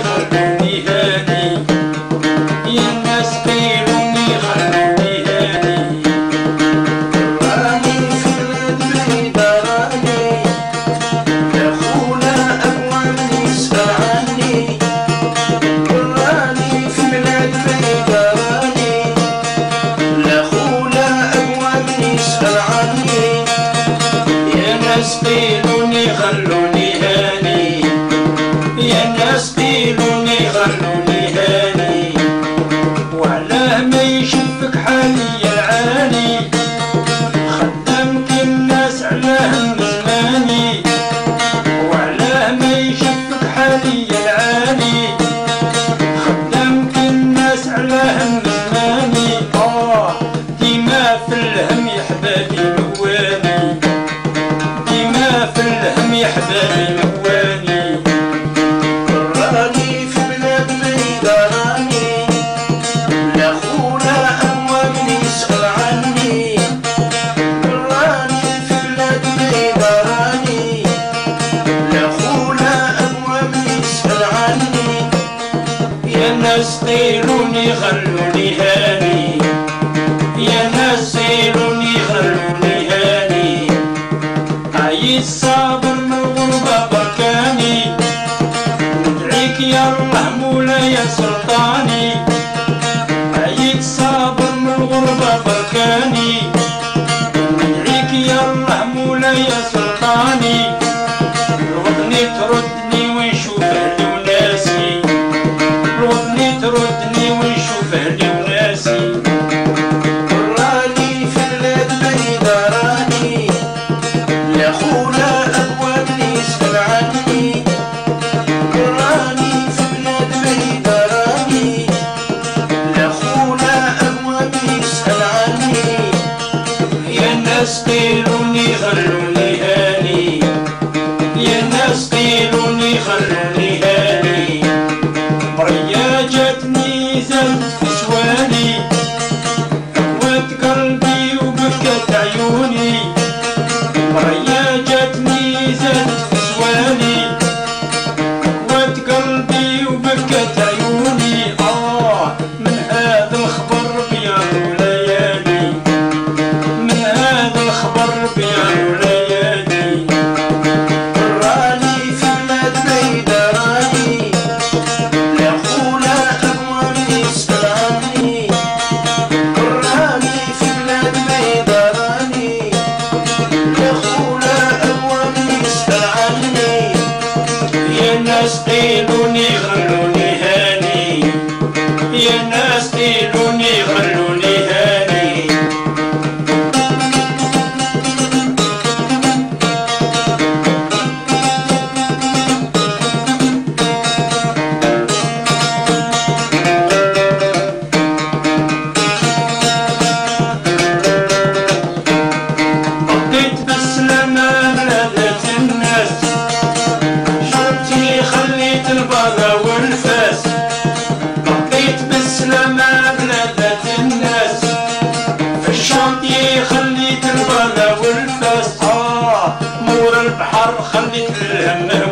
خلوني هاني، يا ناس قيلوني خلوني هاني. راني في بلاد بعيدة راني، يا خولا أبواب يسأل عني. راني في بلاد بعيدة راني، لا خولا أبواب يسأل عني. يا ناس قيلوني خلوني هاني، يا ناس قيلوني خلوني هاني. وعلاه ما يشفك حالي يا العاني، خدمت الناس علاه من زماني. وعلاه ما يشفك حالي يا العاني، خدمت الناس علاه من زماني. ديما في الهم يا حبابي مواني، ديما في الهم يا حبابي مواني. راني في بلاد بعيدة راني، لا خولا أبواب يسأل عني. راني في بلاد بعيدة راني، لا خولا أبواب يسأل عني. يا ناس قيلوني خلوني هاني، يا ناس قيلوني خلوني هاني. عييت صابر من الغربة بركاني، ندعيك يا الله مولاي سلطاني. عييت صابر من الغربة بركاني، ندعيك يا الله مولاي سلطاني. الوطني تردني ونشوف اهلي وناسي، الوطني تردني ونشوف اهلي وناسي. راني في بلاد بعيدة راني، لا خولا أبواب يسأل عني. راني في بلاد بعيدة راني، لا خولا أبواب يسأل عني. يا ناس قيلوني خلوني هاني، يا ناس قيلوني خلوني هاني. مريا جاتني زادت في سواني، قوت قلبي وبكت عيوني. مريا جاتني زادت في سواني، قوت قلبي وبكت عيوني. من هذا الخبر بيعوا ليالي، من هذا الخبر بيعوا ليالي. راني في بلاد بعيدة راني، لا خولا أبواب يسأل عني. راني في بلاد بعيدة راني، لا خولا أبواب يسأل عني. يا ناس قيلوني خلوني هاني، يا ناس قيلوني خلوني هاني. بقيت بالسلامة بلادة الناس، شربتي خليت البرا والفاس. بقيت بالسلامة بلادة الناس، في الشاطئ خليت البرا والفاس. مور البحر خليت الهم